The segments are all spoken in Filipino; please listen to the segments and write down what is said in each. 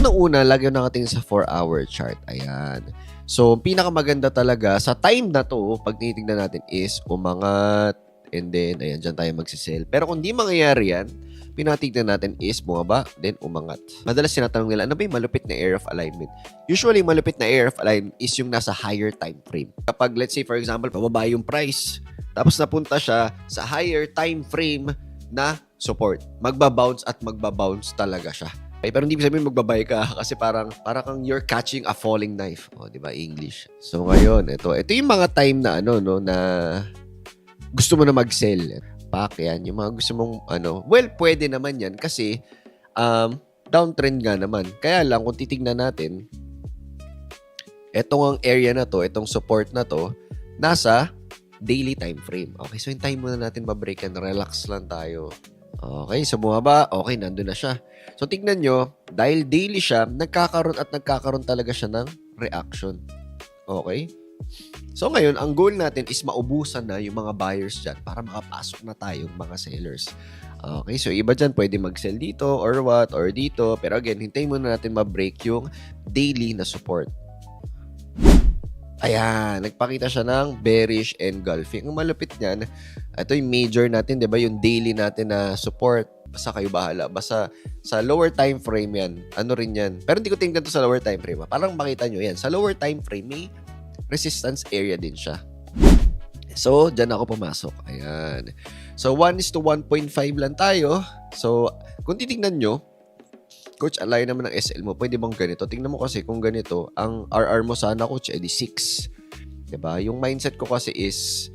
unang-una, lagi yung nakatingin sa 4-hour chart. Ayan. So, pinakamaganda talaga sa time na to, pag tinitingnan natin is umangat, and then, ayan, dyan tayo magsisell. Pero kung di mangyayari yan, pinatignan natin is bumaba, then umangat. Madalas sinatanong nila, ano ba yung malupit na area of alignment? Usually, malupit na area of alignment is yung nasa higher time frame. Kapag, let's say, for example, pababa yung price, tapos napunta siya sa higher time frame na support. Magbabounce at magbabounce talaga siya. Okay, pero hindi ko sabihin magbabay ka kasi parang kang you're catching a falling knife. O, di ba? English. So, ngayon, ito yung mga time na na gusto mo na mag-sell. Pack yan. Yung mga gusto mong well, pwede naman yan kasi downtrend nga naman. Kaya lang, kung titignan natin, etong ang area na to, itong support na to, nasa daily time frame. Okay, so hintayin muna natin ma-break and relax lang tayo. Okay, so bumaba, okay, nandun na siya. So tignan nyo, dahil daily siya, nagkakaroon talaga siya ng reaction. Okay? So ngayon, ang goal natin is maubusan na yung mga buyers dyan para makapasok na tayong mga sellers. Okay, so iba dyan pwede mag-sell dito or what, or dito. Pero again, hintayin muna natin ma-break yung daily na support. Ayan, nagpakita siya ng bearish engulfing. Ang malupit niyan, ito yung major natin, di ba? Yung daily natin na support. Basta kayo bahala. Basta sa lower time frame yan. Ano rin yan. Pero hindi ko tingnan to sa lower time frame. Parang makita nyo yan. Sa lower time frame, may resistance area din siya. So, dyan ako pumasok. Ayan. So, 1:1.5 lang tayo. So, kung titignan nyo, Coach, ang layo naman ng SL mo. Pwede bang ganito? Tingnan mo kasi kung ganito, ang RR mo sana, Coach, edi 6. Diba? Yung mindset ko kasi is,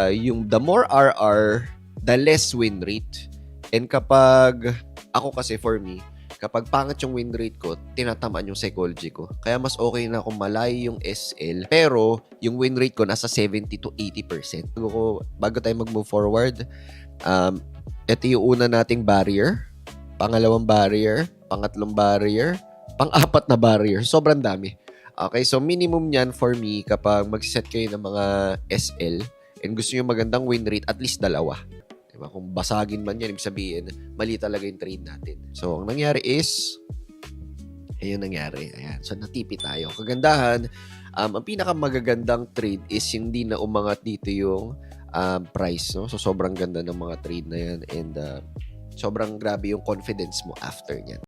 yung the more RR, the less win rate. And kapag, ako kasi for me, kapag pangit yung win rate ko, tinatamaan yung psychology ko. Kaya mas okay na kung malayo yung SL, pero yung win rate ko nasa 70 to 80%. Bago tayo mag-move forward, ito yung una nating barrier, pangalawang barrier, pangatlong barrier, pang-apat na barrier. Sobrang dami. Okay, so minimum yan for me kapag mag-set kayo ng mga SL and gusto nyo magandang win rate, at least 2. Diba? Kung basagin man yan, ibig sabihin, mali talaga yung trade natin. So, ang nangyari is, ayun nangyari. Ayan. So, natipi tayo. Kagandahan, ang pinakamagagandang trade is hindi na umangat dito yung price. No? So, sobrang ganda ng mga trade na yan and sobrang grabe yung confidence mo after niyan.